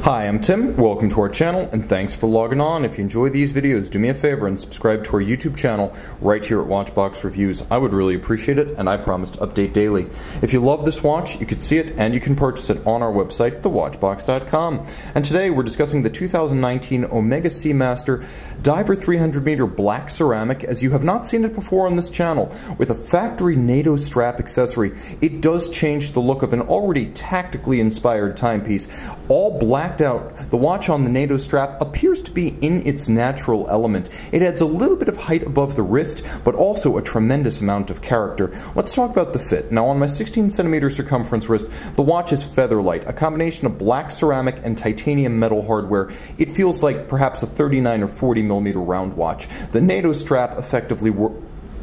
Hi, I'm Tim, welcome to our channel, and thanks for logging on. If you enjoy these videos, do me a favor and subscribe to our YouTube channel right here at Watchbox Reviews. I would really appreciate it, and I promise to update daily. If you love this watch, you could see it and you can purchase it on our website, thewatchbox.com. And today we're discussing the 2019 Omega Seamaster Diver 300 meter black ceramic, as you have not seen it before on this channel. With a factory NATO strap accessory, it does change the look of an already tactically inspired timepiece. All blacked out, the watch on the NATO strap appears to be in its natural element. It adds a little bit of height above the wrist, but also a tremendous amount of character. Let's talk about the fit. Now, on my 16 centimeter circumference wrist, the watch is featherlight, a combination of black ceramic and titanium metal hardware. It feels like perhaps a 39 or 40 millimeter round watch. The NATO strap effectively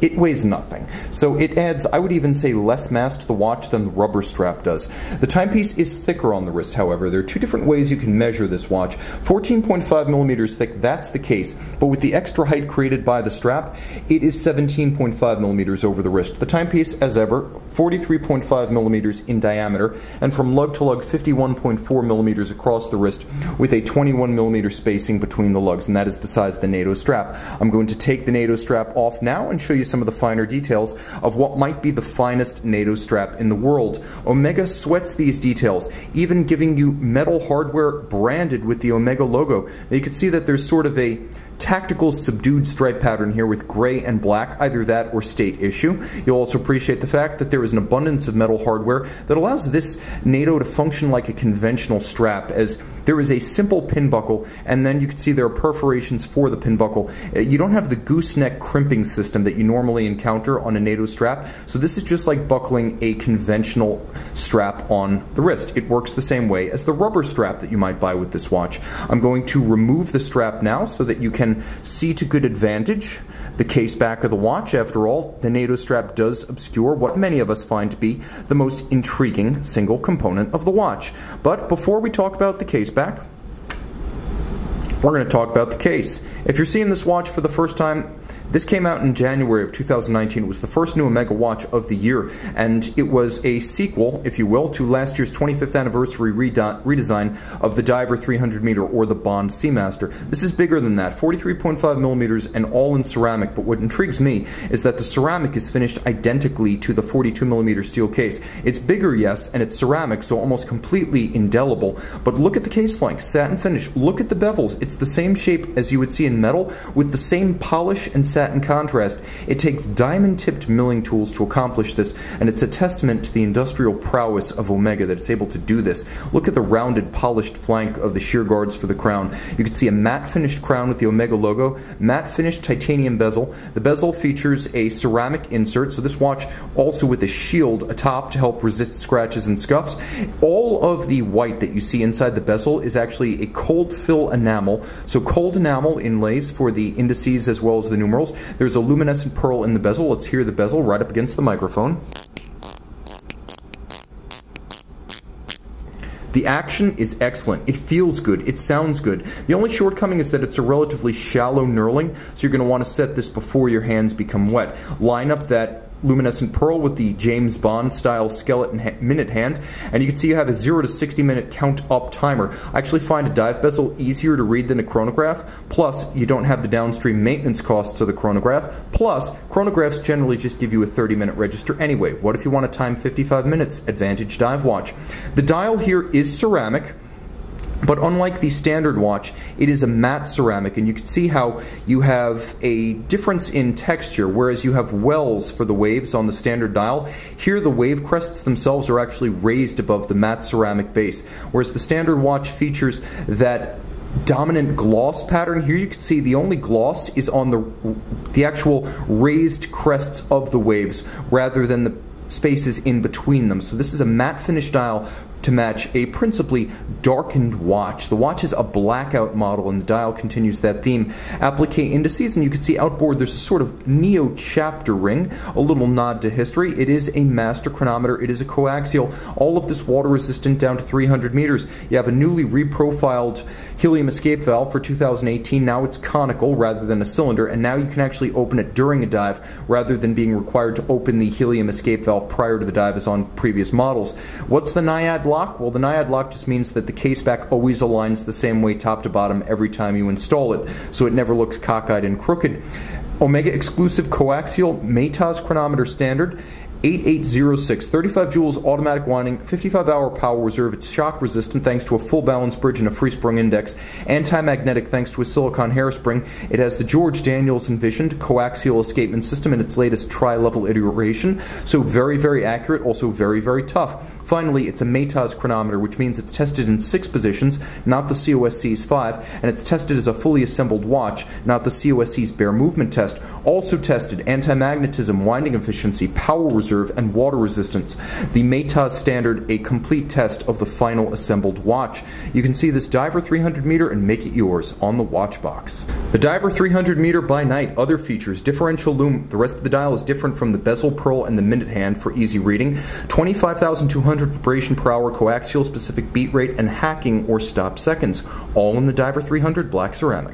it weighs nothing, so it adds, I would even say, less mass to the watch than the rubber strap does. The timepiece is thicker on the wrist, however. There are two different ways you can measure this watch. 14.5 millimeters thick, that's the case, but with the extra height created by the strap, it is 17.5 millimeters over the wrist. The timepiece, as ever, 43.5 millimeters in diameter, and from lug to lug, 51.4 millimeters across the wrist, with a 21 millimeter spacing between the lugs, and that is the size of the NATO strap. I'm going to take the NATO strap off now and show you some of the finer details of what might be the finest NATO strap in the world. Omega sweats these details, even giving you metal hardware branded with the Omega logo. Now you can see that there's sort of a tactical subdued stripe pattern here with gray and black, either that or state issue. You'll also appreciate the fact that there is an abundance of metal hardware that allows this NATO to function like a conventional strap, as there is a simple pin buckle, and then you can see there are perforations for the pin buckle. You don't have the gooseneck crimping system that you normally encounter on a NATO strap, so this is just like buckling a conventional strap on the wrist. It works the same way as the rubber strap that you might buy with this watch. I'm going to remove the strap now so that you can see to good advantage the case back of the watch. After all, the NATO strap does obscure what many of us find to be the most intriguing single component of the watch. But before we talk about the case back, we're going to talk about the case. If you're seeing this watch for the first time, this came out in January of 2019. It was the first new Omega watch of the year, and it was a sequel, if you will, to last year's 25th anniversary redesign of the Diver 300 meter, or the Bond Seamaster. This is bigger than that, 43.5 millimeters and all in ceramic, but what intrigues me is that the ceramic is finished identically to the 42 millimeter steel case. It's bigger, yes, and it's ceramic, so almost completely indelible, but look at the case flanks, satin finish. Look at the bevels. It's the same shape as you would see in metal, with the same polish and satin contrast. It takes diamond-tipped milling tools to accomplish this, and it's a testament to the industrial prowess of Omega that it's able to do this. Look at the rounded, polished flank of the shear guards for the crown. You can see a matte-finished crown with the Omega logo, matte-finished titanium bezel. The bezel features a ceramic insert, so this watch also with a shield atop to help resist scratches and scuffs. All of the white that you see inside the bezel is actually a cold fill enamel, so cold enamel inlays for the indices as well as the numerals. There's a luminescent pearl in the bezel. Let's hear the bezel right up against the microphone. The action is excellent. It feels good. It sounds good. The only shortcoming is that it's a relatively shallow knurling, so you're going to want to set this before your hands become wet. Line up that luminescent pearl with the James Bond style skeleton minute hand, and you can see you have a 0 to 60 minute count up timer. I actually find a dive bezel easier to read than a chronograph, plus you don't have the downstream maintenance costs of the chronograph, plus chronographs generally just give you a 30-minute register anyway. What if you want to time 55 minutes? Advantage dive watch. The dial here is ceramic, but unlike the standard watch, it is a matte ceramic, and you can see how you have a difference in texture. Whereas you have wells for the waves on the standard dial, here the wave crests themselves are actually raised above the matte ceramic base, whereas the standard watch features that dominant gloss pattern. Here you can see the only gloss is on the actual raised crests of the waves rather than the spaces in between them. So this is a matte finish dial to match a principally darkened watch. The watch is a blackout model, and the dial continues that theme. Applique indices, and you can see outboard there's a sort of neo-chapter ring, a little nod to history. It is a master chronometer. It is a coaxial. All of this water resistant down to 300 meters. You have a newly reprofiled helium escape valve for 2018. Now it's conical rather than a cylinder, and now you can actually open it during a dive rather than being required to open the helium escape valve prior to the dive as on previous models. What's the NIAD lock? Well, the naiad lock just means that the case back always aligns the same way top to bottom every time you install it, so it never looks cockeyed and crooked. Omega exclusive coaxial Matos chronometer standard, 8806, 35 joules automatic winding, 55-hour power reserve. It's shock resistant thanks to a full balance bridge and a free sprung index, anti-magnetic thanks to a silicon hairspring. It has the George Daniels envisioned coaxial escapement system in its latest tri-level iteration, so very, very accurate, also very, very tough. Finally, it's a Matos chronometer, which means it's tested in 6 positions, not the COSC's 5, and it's tested as a fully assembled watch, not the COSC's bare movement test. Also tested anti-magnetism, winding efficiency, power reserve, and water resistance. The Matos standard, a complete test of the final assembled watch. You can see this Diver 300 meter and make it yours on the watch box. The Diver 300 meter by night, other features, differential lume. The rest of the dial is different from the bezel pearl and the minute hand for easy reading. 25,200 vibration per hour coaxial specific beat rate and hacking or stop seconds, all in the Diver 300 black ceramic.